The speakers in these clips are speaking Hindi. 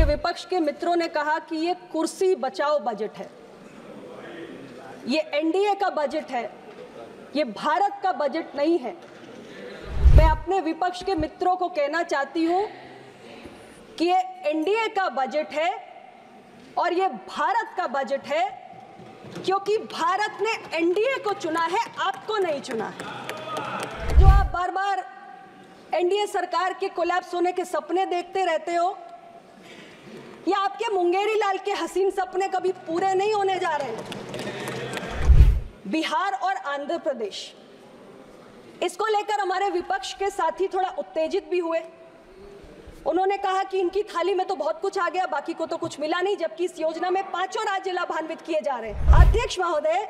विपक्ष के मित्रों ने कहा कि ये कुर्सी बचाओ बजट है, ये एनडीए का बजट है, ये भारत का बजट नहीं है। मैं अपने विपक्ष के मित्रों को कहना चाहती हूं कि ये एनडीए का बजट है और ये भारत का बजट है, क्योंकि भारत ने एनडीए को चुना है, आपको नहीं चुना है। जो आप बार बार एनडीए सरकार के कोलैप्स होने के सपने देखते रहते हो, या आपके मुंगेरी लाल के हसीन सपने कभी पूरे नहीं होने जा रहे। बिहार और आंध्र प्रदेश, इसको लेकर हमारे विपक्ष के साथी थोड़ा उत्तेजित भी हुए। उन्होंने कहा कि इनकी थाली में तो बहुत कुछ आ गया, बाकी को तो कुछ मिला नहीं, जबकि इस योजना में 5 राज्य लाभान्वित किए जा रहे हैं। अध्यक्ष महोदय,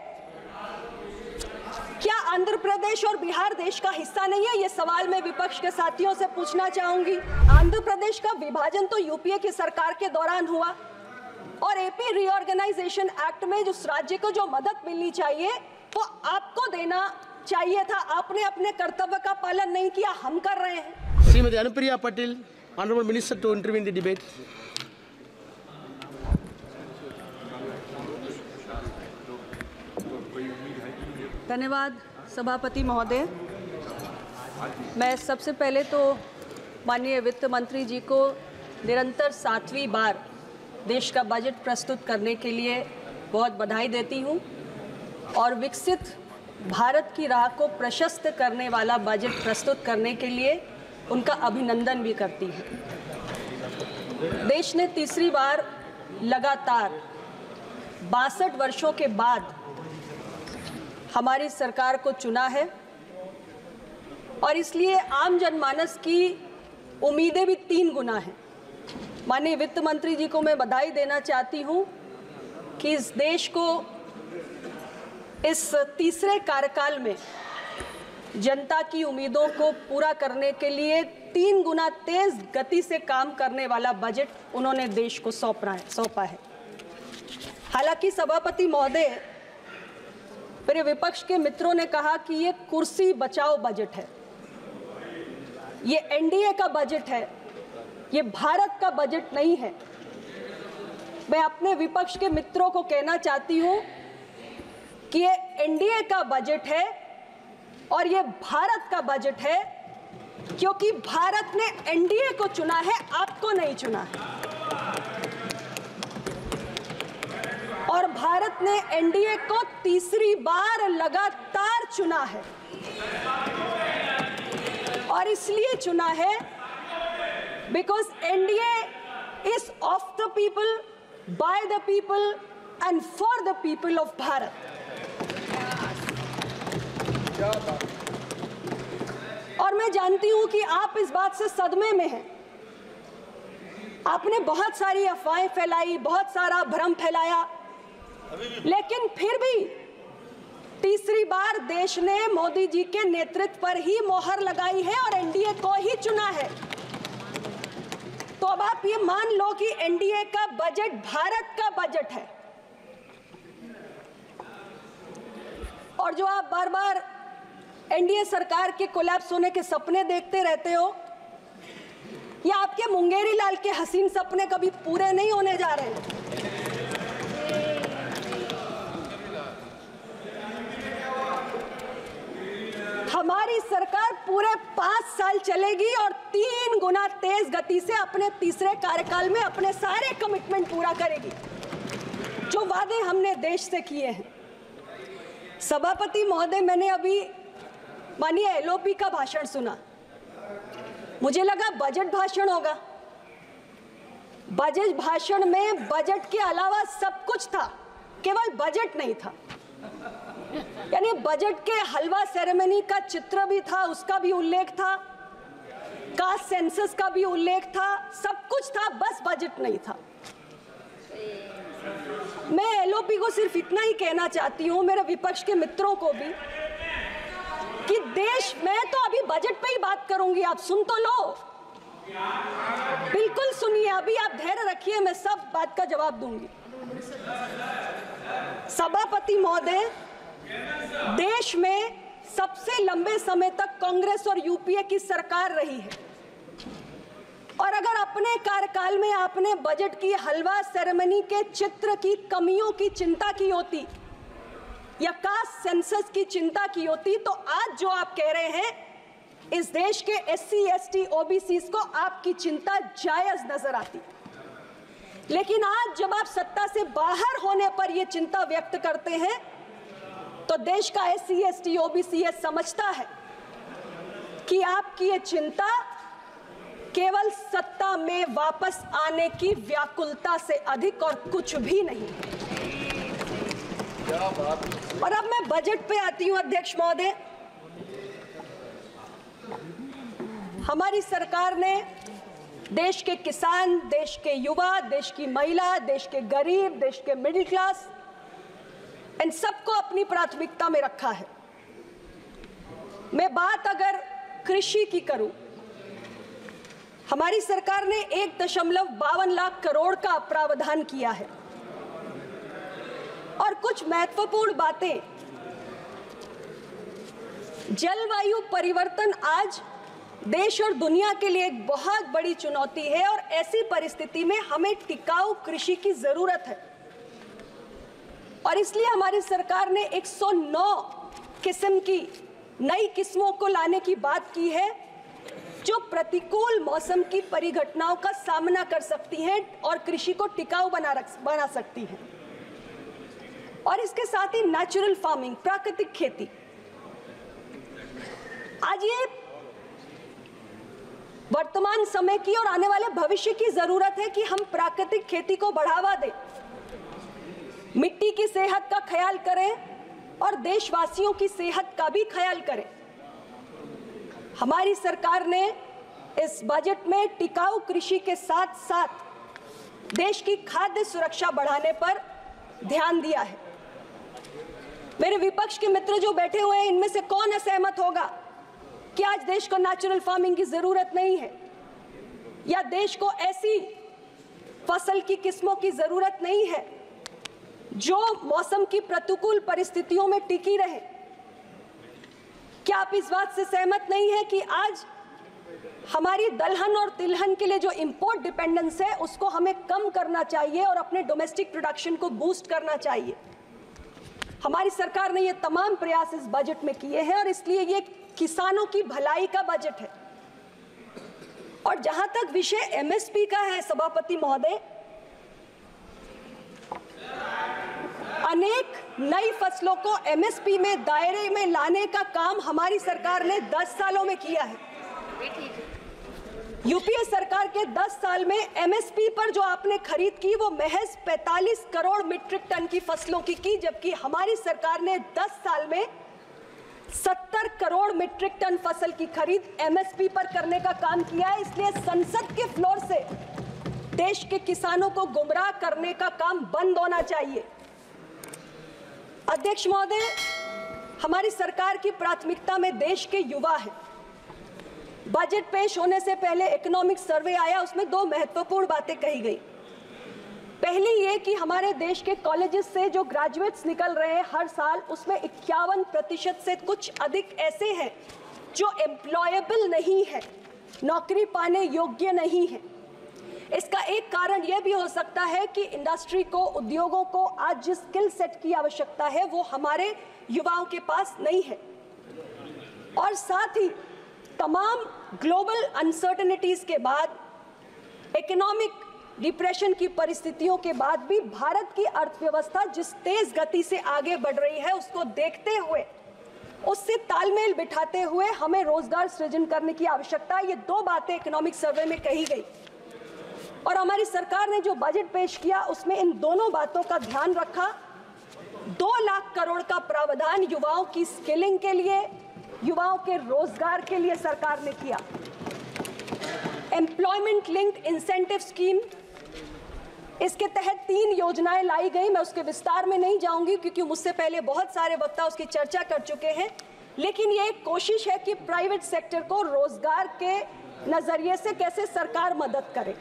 क्या आंध्र प्रदेश और बिहार देश का हिस्सा नहीं है? ये सवाल मैं विपक्ष के साथियों से पूछना चाहूंगी। आंध्र प्रदेश का विभाजन तो यूपीए की सरकार के दौरान हुआ, और एपी रीऑर्गेनाइजेशन एक्ट में जिस राज्य को जो मदद मिलनी चाहिए वो आपको देना चाहिए था। आपने अपने कर्तव्य का पालन नहीं किया, हम कर रहे हैं। Shrimati Anupriya Patel, honourable minister to intervene the debate. धन्यवाद सभापति महोदय। मैं सबसे पहले तो माननीय वित्त मंत्री जी को निरंतर 7वीं बार देश का बजट प्रस्तुत करने के लिए बहुत बधाई देती हूं, और विकसित भारत की राह को प्रशस्त करने वाला बजट प्रस्तुत करने के लिए उनका अभिनंदन भी करती हूं। देश ने तीसरी बार लगातार 62 वर्षों के बाद हमारी सरकार को चुना है, और इसलिए आम जनमानस की उम्मीदें भी 3 गुना हैं। माननीय वित्त मंत्री जी को मैं बधाई देना चाहती हूं कि इस देश को इस तीसरे कार्यकाल में जनता की उम्मीदों को पूरा करने के लिए 3 गुना तेज गति से काम करने वाला बजट उन्होंने देश को सौंपा है। हालांकि सभापति महोदय, मेरे विपक्ष के मित्रों ने कहा कि ये कुर्सी बचाओ बजट है, ये एनडीए का बजट है, ये भारत का बजट नहीं है। मैं अपने विपक्ष के मित्रों को कहना चाहती हूं कि ये एनडीए का बजट है और ये भारत का बजट है, क्योंकि भारत ने एनडीए को चुना है, आपको नहीं चुना है। और भारत ने एनडीए को तीसरी बार लगातार चुना है, और इसलिए चुना है because NDA is of the people, by the people and for the people of Bharat. और मैं जानती हूं कि आप इस बात से सदमे में हैं। आपने बहुत सारी अफवाहें फैलाई, बहुत सारा भ्रम फैलाया, लेकिन फिर भी तीसरी बार देश ने मोदी जी के नेतृत्व पर ही मोहर लगाई है और एनडीए को ही चुना है। तो अब आप ये मान लो कि एनडीए का बजट भारत का बजट है। और जो आप बार बार एनडीए सरकार के कोलैप्स होने के सपने देखते रहते हो, या आपके मुंगेरी लाल के हसीन सपने कभी पूरे नहीं होने जा रहे। हमारी सरकार पूरे 5 साल चलेगी और 3 गुना तेज गति से अपने तीसरे कार्यकाल में अपने सारे कमिटमेंट पूरा करेगी, जो वादे हमने देश से किए हैं। सभापति महोदय, मैंने अभी माननीय एलओपी का भाषण सुना, मुझे लगा बजट भाषण होगा। बजट भाषण में बजट के अलावा सब कुछ था, केवल बजट नहीं था। यानी बजट के हलवा सेरेमनी का चित्र भी था, उसका भी उल्लेख था, कास्ट सेंसस का भी उल्लेख था, सब कुछ था, बस बजट नहीं था। मैं एलओपी को सिर्फ इतना ही कहना चाहती हूं, मेरे विपक्ष के मित्रों को भी, कि देश में तो अभी बजट पे ही बात करूंगी, आप सुन तो लो, बिल्कुल सुनिए, अभी आप धैर्य रखिए, मैं सब बात का जवाब दूंगी। सभापति महोदय, देश में सबसे लंबे समय तक कांग्रेस और यूपीए की सरकार रही है। और अगर अपने कार्यकाल में आपने बजट की हलवा सेरेमनी के चित्र की कमियों की चिंता की होती या कास्ट सेंसस की चिंता की होती, तो आज जो आप कह रहे हैं इस देश के SC, ST, OBCs को आपकी चिंता जायज नजर आती। लेकिन आज जब आप सत्ता से बाहर होने पर यह चिंता व्यक्त करते हैं तो देश का SC, ST, OBC यह समझता है कि आपकी ये चिंता केवल सत्ता में वापस आने की व्याकुलता से अधिक और कुछ भी नहीं। और अब मैं बजट पे आती हूं अध्यक्ष महोदय। हमारी सरकार ने देश के किसान, देश के युवा, देश की महिला, देश के गरीब, देश के मिडिल क्लास, इन सबको अपनी प्राथमिकता में रखा है। मैं बात अगर कृषि की करूं, हमारी सरकार ने 1.52 लाख करोड़ का प्रावधान किया है और कुछ महत्वपूर्ण बातें। जलवायु परिवर्तन आज देश और दुनिया के लिए एक बहुत बड़ी चुनौती है और ऐसी परिस्थिति में हमें टिकाऊ कृषि की जरूरत है और इसलिए हमारी सरकार ने 109 किस्म की नई किस्मों को लाने की बात की है जो प्रतिकूल मौसम की परिघटनाओं का सामना कर सकती हैं और कृषि को टिकाऊ बना सकती हैं। और इसके साथ ही नेचुरल फार्मिंग, प्राकृतिक खेती। आज ये वर्तमान समय की और आने वाले भविष्य की जरूरत है कि हम प्राकृतिक खेती को बढ़ावा दें, मिट्टी की सेहत का ख्याल करें और देशवासियों की सेहत का भी ख्याल करें। हमारी सरकार ने इस बजट में टिकाऊ कृषि के साथ साथ देश की खाद्य सुरक्षा बढ़ाने पर ध्यान दिया है। मेरे विपक्ष के मित्र जो बैठे हुए हैं, इनमें से कौन असहमत होगा कि आज देश को नेचुरल फार्मिंग की जरूरत नहीं है या देश को ऐसी फसल की किस्मों की जरूरत नहीं है जो मौसम की प्रतिकूल परिस्थितियों में टिकी रहे? क्या आप इस बात से सहमत नहीं है कि आज हमारी दलहन और तिलहन के लिए जो इंपोर्ट डिपेंडेंस है उसको हमें कम करना चाहिए और अपने डोमेस्टिक प्रोडक्शन को बूस्ट करना चाहिए? हमारी सरकार ने ये तमाम प्रयास इस बजट में किए हैं और इसलिए ये किसानों की भलाई का बजट है। और जहां तक विषय MSP का है सभापति महोदय, अनेक नई फसलों को MSP में दायरे में लाने का काम हमारी सरकार ने 10 सालों में किया है। यूपीए सरकार के 10 साल में MSP पर जो आपने खरीद की वो महज 45 करोड़ मीट्रिक टन की फसलों की जबकि हमारी सरकार ने 10 साल में 70 करोड़ मीट्रिक टन फसल की खरीद MSP पर करने का काम किया है। इसलिए संसद के फ्लोर से देश के किसानों को गुमराह करने का काम बंद होना चाहिए। अध्यक्ष महोदय, हमारी सरकार की प्राथमिकता में देश के युवा है। बजट पेश होने से पहले इकोनॉमिक सर्वे आया, उसमें 2 महत्वपूर्ण बातें कही गई। पहली ये कि हमारे देश के कॉलेजेस से जो ग्रेजुएट्स निकल रहे हैं हर साल, उसमें 51% से कुछ अधिक ऐसे हैं जो एम्प्लॉयबल नहीं है, नौकरी पाने योग्य नहीं है। इसका एक कारण यह भी हो सकता है कि इंडस्ट्री को, उद्योगों को आज जिस स्किल सेट की आवश्यकता है वो हमारे युवाओं के पास नहीं है। और साथ ही तमाम ग्लोबल अनसर्टेनिटीज के बाद, इकोनॉमिक डिप्रेशन की परिस्थितियों के बाद भी भारत की अर्थव्यवस्था जिस तेज गति से आगे बढ़ रही है उसको देखते हुए, उससे तालमेल बिठाते हुए हमें रोजगार सृजन करने की आवश्यकता है। ये 2 बातें इकोनॉमिक सर्वे में कही गई और हमारी सरकार ने जो बजट पेश किया उसमें इन दोनों बातों का ध्यान रखा। 2 लाख करोड़ का प्रावधान युवाओं की स्किलिंग के लिए, युवाओं के रोजगार के लिए सरकार ने किया। एम्प्लॉयमेंट लिंक्ड इंसेंटिव स्कीम, इसके तहत 3 योजनाएं लाई गई। मैं उसके विस्तार में नहीं जाऊंगी क्योंकि मुझसे पहले बहुत सारे वक्ता उसकी चर्चा कर चुके हैं, लेकिन ये एक कोशिश है कि प्राइवेट सेक्टर को रोजगार के नजरिए से कैसे सरकार मदद करे।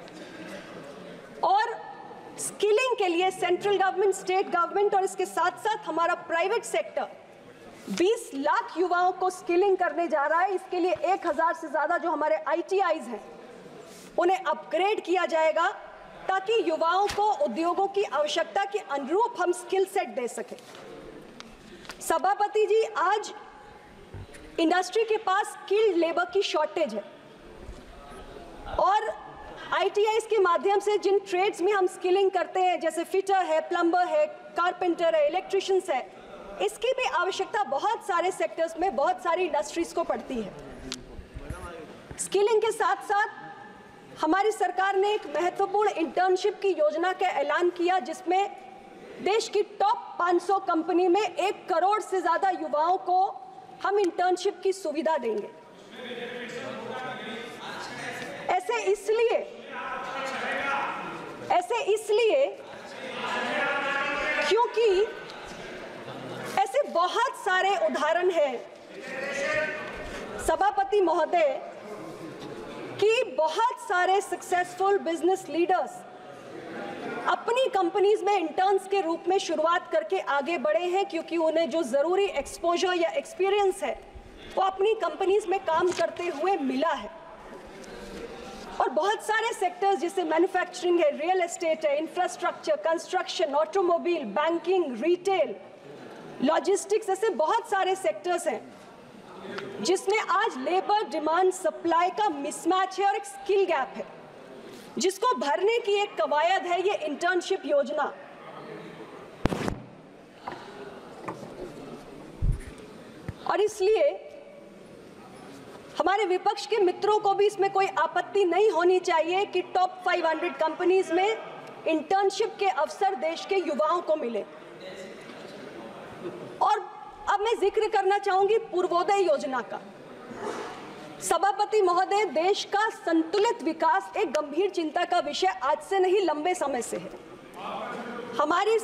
और स्किलिंग के लिए सेंट्रल गवर्नमेंट, स्टेट गवर्नमेंट और इसके साथ साथ हमारा प्राइवेट सेक्टर 20 लाख युवाओं को स्किलिंग करने जा रहा है। इसके लिए 1000 से ज्यादा जो हमारे ITIs हैं उन्हें अपग्रेड किया जाएगा ताकि युवाओं को उद्योगों की आवश्यकता के अनुरूप हम स्किल सेट दे सकें। सभापति जी, आज इंडस्ट्री के पास स्किल्ड लेबर की शॉर्टेज है और ITIs के माध्यम से जिन ट्रेड्स में हम स्किलिंग करते हैं, जैसे फिटर है, प्लम्बर है, कारपेंटर है, इलेक्ट्रिशियंस है, इसकी भी आवश्यकता बहुत सारे सेक्टर्स में, बहुत सारी इंडस्ट्रीज को पड़ती है। स्किलिंग के साथ साथ हमारी सरकार ने एक महत्वपूर्ण इंटर्नशिप की योजना का ऐलान किया, जिसमें देश की टॉप 500 कंपनी में 1 करोड़ से ज्यादा युवाओं को हम इंटर्नशिप की सुविधा देंगे। ऐसे इसलिए क्योंकि ऐसे बहुत सारे उदाहरण हैं सभापति महोदय कि बहुत सारे सक्सेसफुल बिजनेस लीडर्स अपनी कंपनीज में इंटर्न्स के रूप में शुरुआत करके आगे बढ़े हैं, क्योंकि उन्हें जो जरूरी एक्सपोजर या एक्सपीरियंस है वो अपनी कंपनीज में काम करते हुए मिला है। और बहुत सारे सेक्टर्स जैसे मैन्युफैक्चरिंग है, रियल एस्टेट है, infrastructure, construction, automobile, banking, retail, logistics, ऐसे बहुत सारे सेक्टर्स हैं जिसमें आज लेबर डिमांड सप्लाई का मिसमैच है और एक स्किल गैप है, जिसको भरने की एक कवायद है ये इंटर्नशिप योजना। और इसलिए हमारे विपक्ष के मित्रों को भी इसमें कोई आपत्ति नहीं होनी चाहिए कि टॉप 500 कंपनीज में इंटर्नशिप के अवसर देश के युवाओं को मिले। और अब मैं जिक्र करना चाहूंगी पूर्वोदय योजना का। सभापति महोदय, देश का संतुलित विकास एक गंभीर चिंता का विषय आज से नहीं, लंबे समय से है। हमारी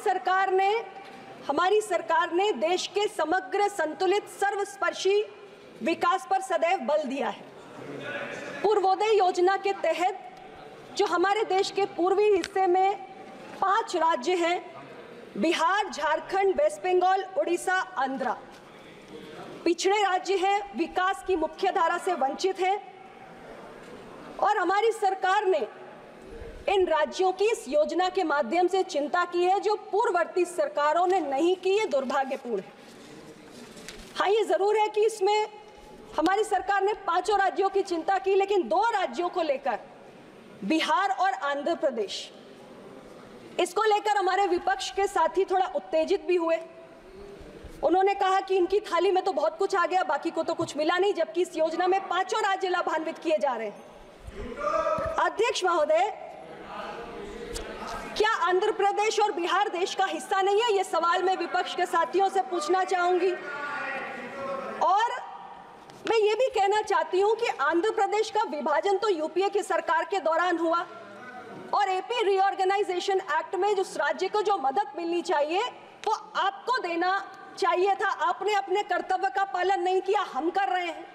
सरकार ने देश के समग्र, संतुलित, सर्वस्पर्शी विकास पर सदैव बल दिया है। पूर्वोदय योजना के तहत जो हमारे देश के पूर्वी हिस्से में 5 राज्य हैं, बिहार, झारखंड, वेस्ट बंगाल, उड़ीसा, आंध्र, पिछड़े राज्य हैं, विकास की मुख्य धारा से वंचित हैं, और हमारी सरकार ने इन राज्यों की इस योजना के माध्यम से चिंता की है, जो पूर्ववर्ती सरकारों ने नहीं की। ये दुर्भाग्यपूर्ण है। हाँ, ये जरूर है कि इसमें हमारी सरकार ने 5 राज्यों की चिंता की, लेकिन 2 राज्यों को लेकर, बिहार और आंध्र प्रदेश, इसको लेकर हमारे विपक्ष के साथी थोड़ा उत्तेजित भी हुए। उन्होंने कहा कि इनकी थाली में तो बहुत कुछ आ गया, बाकी को तो कुछ मिला नहीं, जबकि इस योजना में 5 राज्य लाभान्वित किए जा रहे हैं। अध्यक्ष महोदय, क्या आंध्र प्रदेश और बिहार देश का हिस्सा नहीं है? ये सवाल मैं विपक्ष के साथियों से पूछना चाहूंगी। और मैं ये भी कहना चाहती हूं कि आंध्र प्रदेश का विभाजन तो यूपीए की सरकार के दौरान हुआ, और एपी रीऑर्गेनाइजेशन एक्ट में जिस राज्य को जो मदद मिलनी चाहिए वो आपको देना चाहिए था। आपने अपने कर्तव्य का पालन नहीं किया, हम कर रहे हैं।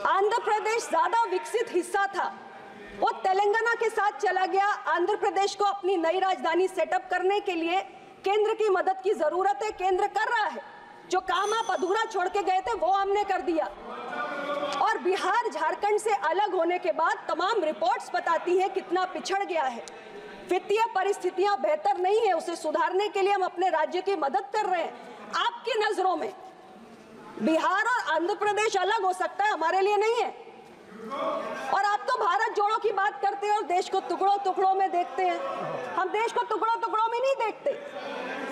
आंध्र प्रदेश ज्यादा विकसित हिस्सा था, वो तेलंगाना के साथ चला गया। आंध्र प्रदेश को अपनी नई राजधानी सेटअप करने के लिए केंद्र की मदद की जरूरत है, केंद्र कर रहा है। जो काम आप अधूरा छोड़ के गए थे वो हमने कर दिया। और बिहार झारखंड से अलग होने के बाद तमाम रिपोर्ट्स बताती हैं कितना पिछड़ गया है। वित्तीय परिस्थितियां बेहतर नहीं है, उसे सुधारने के लिए हम अपने राज्य की मदद कर रहे हैं। आपकी नजरों में बिहार और आंध्र प्रदेश अलग हो सकता है, हमारे लिए नहीं है। और आप तो भारत जोड़ो की बात करते हैं और देश को टुकड़ों टुकड़ों में देखते हैं। हम देश को टुकड़ों टुकड़ों में नहीं देखते।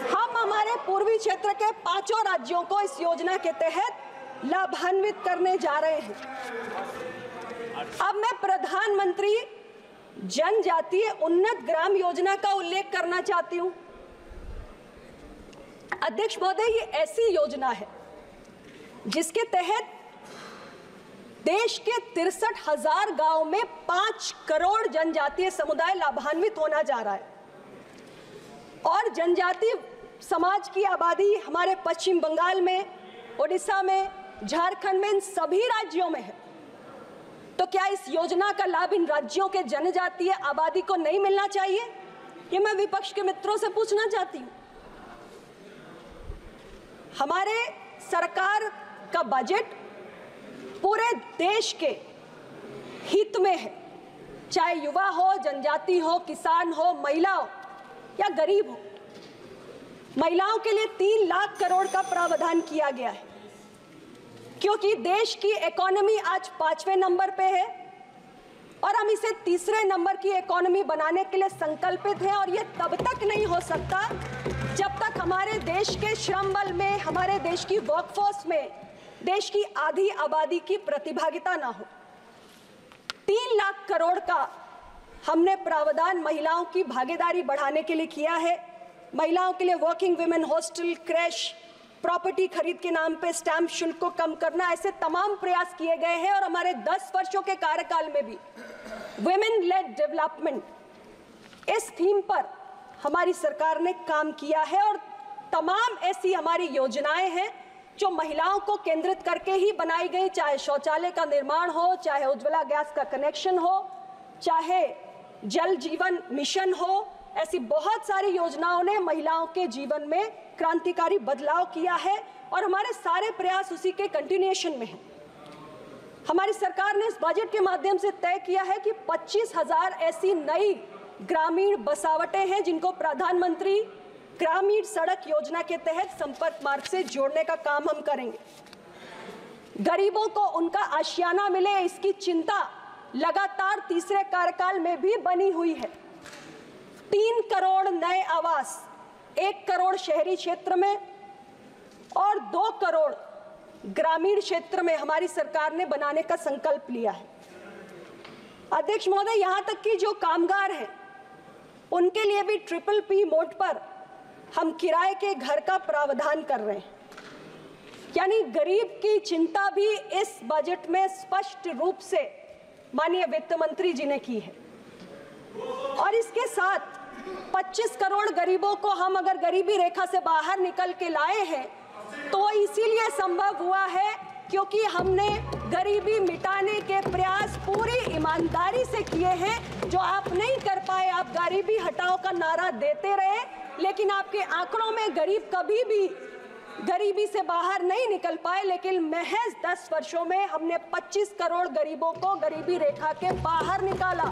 हम हमारे पूर्वी क्षेत्र के 5 राज्यों को इस योजना के तहत लाभान्वित करने जा रहे हैं। अब मैं प्रधानमंत्री जनजातीय उन्नत ग्राम योजना का उल्लेख करना चाहती हूं। अध्यक्ष महोदय, ये ऐसी योजना है जिसके तहत देश के 63,000 गांव में 5 करोड़ जनजातीय समुदाय लाभान्वित होना जा रहा है। और जनजातीय समाज की आबादी हमारे पश्चिम बंगाल में, उड़ीसा में, झारखंड में, इन सभी राज्यों में है। तो क्या इस योजना का लाभ इन राज्यों के जनजातीय आबादी को नहीं मिलना चाहिए? ये मैं विपक्ष के मित्रों से पूछना चाहती हूं। हमारे सरकार का बजट पूरे देश के हित में है। चाहे युवा हो, जनजाति हो, किसान हो, महिला हो या गरीब हो। महिलाओं के लिए 3 लाख करोड़ का प्रावधान किया गया है, क्योंकि देश की इकोनॉमी आज 5वें नंबर पे है और हम इसे 3रे नंबर की इकोनॉमी बनाने के लिए संकल्पित हैं। और ये तब तक नहीं हो सकता जब तक हमारे देश के श्रम बल में, हमारे देश की वर्कफोर्स में देश की आधी आबादी की प्रतिभागिता ना हो। 3 लाख करोड़ का हमने प्रावधान महिलाओं की भागीदारी बढ़ाने के लिए किया है। महिलाओं के लिए working women hostel, crash, property खरीद के नाम पे स्टैंप शुल्क को कम करना, ऐसे तमाम प्रयास किए गए हैं। और हमारे 10 वर्षों के कार्यकाल में भी वुमेन लेड डेवलपमेंट, इस थीम पर हमारी सरकार ने काम किया है। और तमाम ऐसी हमारी योजनाएं हैं जो महिलाओं को केंद्रित करके ही बनाई गई, चाहे शौचालय का निर्माण हो, चाहे उज्ज्वला गैस का कनेक्शन हो, चाहे जल जीवन मिशन हो। ऐसी बहुत सारी योजनाओं ने महिलाओं के जीवन में क्रांतिकारी बदलाव किया है और हमारे सारे प्रयास उसी के कंटिन्यूएशन में हैं। हमारी सरकार ने इस बजट के माध्यम से तय किया है कि 25,000 ऐसी नई ग्रामीण बसावटें हैं जिनको प्रधानमंत्री ग्रामीण सड़क योजना के तहत संपर्क मार्ग से जोड़ने का काम हम करेंगे। गरीबों को उनका आशियाना मिले, इसकी चिंता लगातार 3रे कार्यकाल में भी बनी हुई है। 3 करोड़ नए आवास, 1 करोड़ शहरी क्षेत्र में और 2 करोड़ ग्रामीण क्षेत्र में हमारी सरकार ने बनाने का संकल्प लिया है। अध्यक्ष महोदय, यहां तक कि जो कामगार हैं उनके लिए भी PPP मोड पर हम किराए के घर का प्रावधान कर रहे हैं। यानी गरीब की चिंता भी इस बजट में स्पष्ट रूप से माननीय वित्त मंत्री जी ने की है। और इसके साथ 25 करोड़ गरीबों को हम अगर गरीबी रेखा से बाहर निकल के लाए हैं तो इसीलिए संभव हुआ है क्योंकि हमने गरीबी मिटाने के प्रयास पूरी ईमानदारी से किए हैं। जो आप नहीं कर पाए, आप गरीबी हटाओ का नारा देते रहे, लेकिन आपके आंकड़ों में गरीब कभी भी गरीबी से बाहर नहीं निकल पाए। लेकिन महज 10 वर्षों में हमने 25 करोड़ गरीबों को गरीबी रेखा के बाहर निकाला,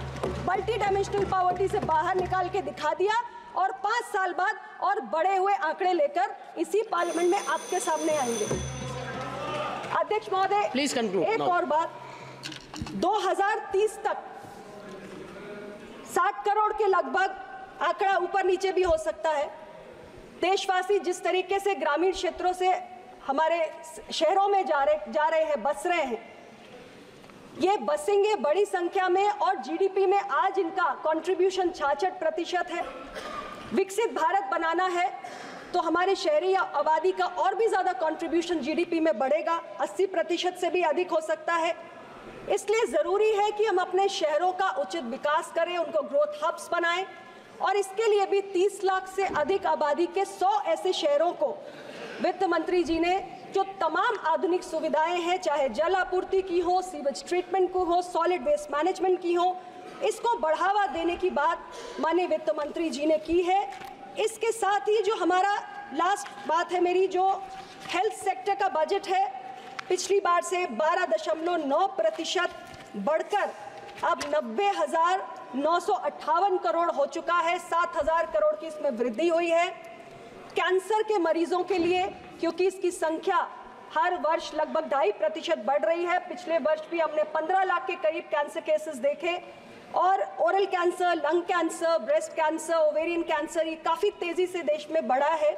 मल्टी डायमेंशनल पॉवर्टी से बाहर निकाल के दिखा दिया। और 5 साल बाद और बड़े हुए आंकड़े लेकर इसी पार्लियामेंट में आपके सामने आएंगे। अध्यक्ष महोदय, एक और बात, 2030 तक 60 करोड़ के लगभग, आंकड़ा ऊपर नीचे भी हो सकता है, देशवासी जिस तरीके से ग्रामीण क्षेत्रों से हमारे शहरों में जा रहे हैं, बस रहे हैं, ये बसेंगे बड़ी संख्या में और जीडीपी में आज इनका कंट्रीब्यूशन 66% है। विकसित भारत बनाना है तो हमारे शहरी आबादी का और भी ज्यादा कंट्रीब्यूशन जीडीपी में बढ़ेगा, 80% से भी अधिक हो सकता है। इसलिए जरूरी है कि हम अपने शहरों का उचित विकास करें, उनको ग्रोथ हब्स बनाएं और इसके लिए भी 30 लाख से अधिक आबादी के 100 ऐसे शहरों को वित्त मंत्री जी ने जो तमाम आधुनिक सुविधाएं हैं, चाहे जल आपूर्ति की हो, सीवेज ट्रीटमेंट को हो, सॉलिड वेस्ट मैनेजमेंट की हो, इसको बढ़ावा देने की बात माननीय वित्त मंत्री जी ने की है। इसके साथ ही जो हमारा लास्ट बात है मेरी, जो हेल्थ सेक्टर का बजट है, पिछली बार से 12.9% बढ़कर अब 90,958 करोड़ हो चुका है। 7,000 करोड़ की इसमें वृद्धि हुई है। कैंसर के मरीजों के लिए, क्योंकि इसकी संख्या हर वर्ष लगभग 2.5% बढ़ रही है, पिछले वर्ष भी हमने 15 लाख के करीब कैंसर केसेस देखे। और oral cancer, lung cancer, breast cancer, ovarian cancer, ये काफ़ी तेज़ी से देश में बढ़ा है।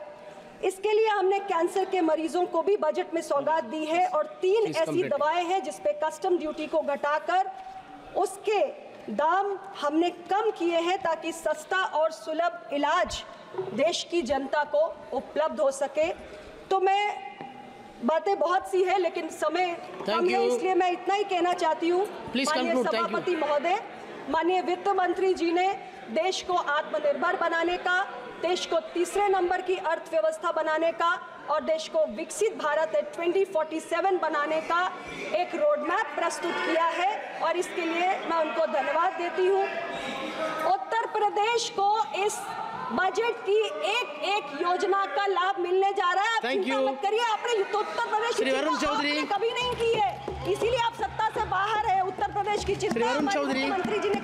इसके लिए हमने कैंसर के मरीजों को भी बजट में सौगात दी है और 3 ऐसी दवाएं हैं जिसपे कस्टम ड्यूटी को घटाकर उसके दाम हमने कम किए हैं ताकि सस्ता और सुलभ इलाज देश की जनता को उपलब्ध हो सके। तो मैं, बातें बहुत सी है लेकिन समय कम है, इसलिए मैं इतना ही कहना चाहती हूँ। माननीय सभापति महोदय, माननीय वित्त मंत्री जी ने देश को आत्मनिर्भर बनाने का, देश को 3रे नंबर की अर्थव्यवस्था बनाने का और देश को विकसित भारत 2047 बनाने का एक रोडमैप प्रस्तुत किया है और इसके लिए मैं उनको धन्यवाद देती हूँ। उत्तर प्रदेश को इस बजट की एक योजना का लाभ मिलने जा रहा है। आप चिंता मत करिए, आपने उत्तर प्रदेश की चिंता कभी नहीं की है, इसीलिए आप सत्ता से बाहर है। उत्तर प्रदेश की चिंता हमारे मुख्यमंत्री जी ने